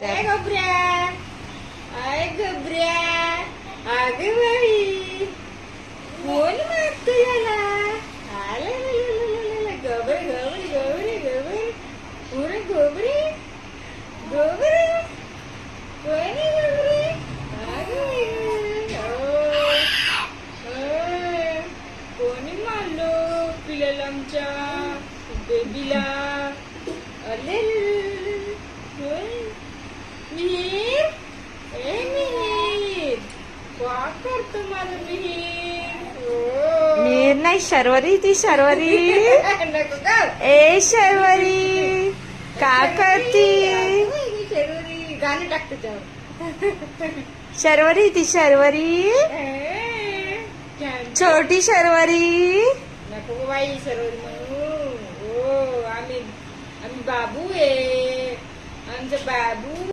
I गबऱ्या, I गबऱ्या, अगं बाई कोण मागतो याला? गबर गबर गबर गबर पुरे गोबरे गोबरे कोण गोबरे? कोणी मारलो पिल्याला आमच्या बेबीला? अरे मिहीर, ए मिहीर, का करतो माझं मिहीर? मिहीर नाही, शर्वरी. ती शर्वरी. नको का? ए शर्वरी, का करती? शर्वरी गाणं टाक त्याच्यावर. शर्वरी, ती शर्वरी, छोटी शर्वरी. नको बाई शर्वरी म्हणू. हो आम्ही बाबू आहे, आमचं बाबू.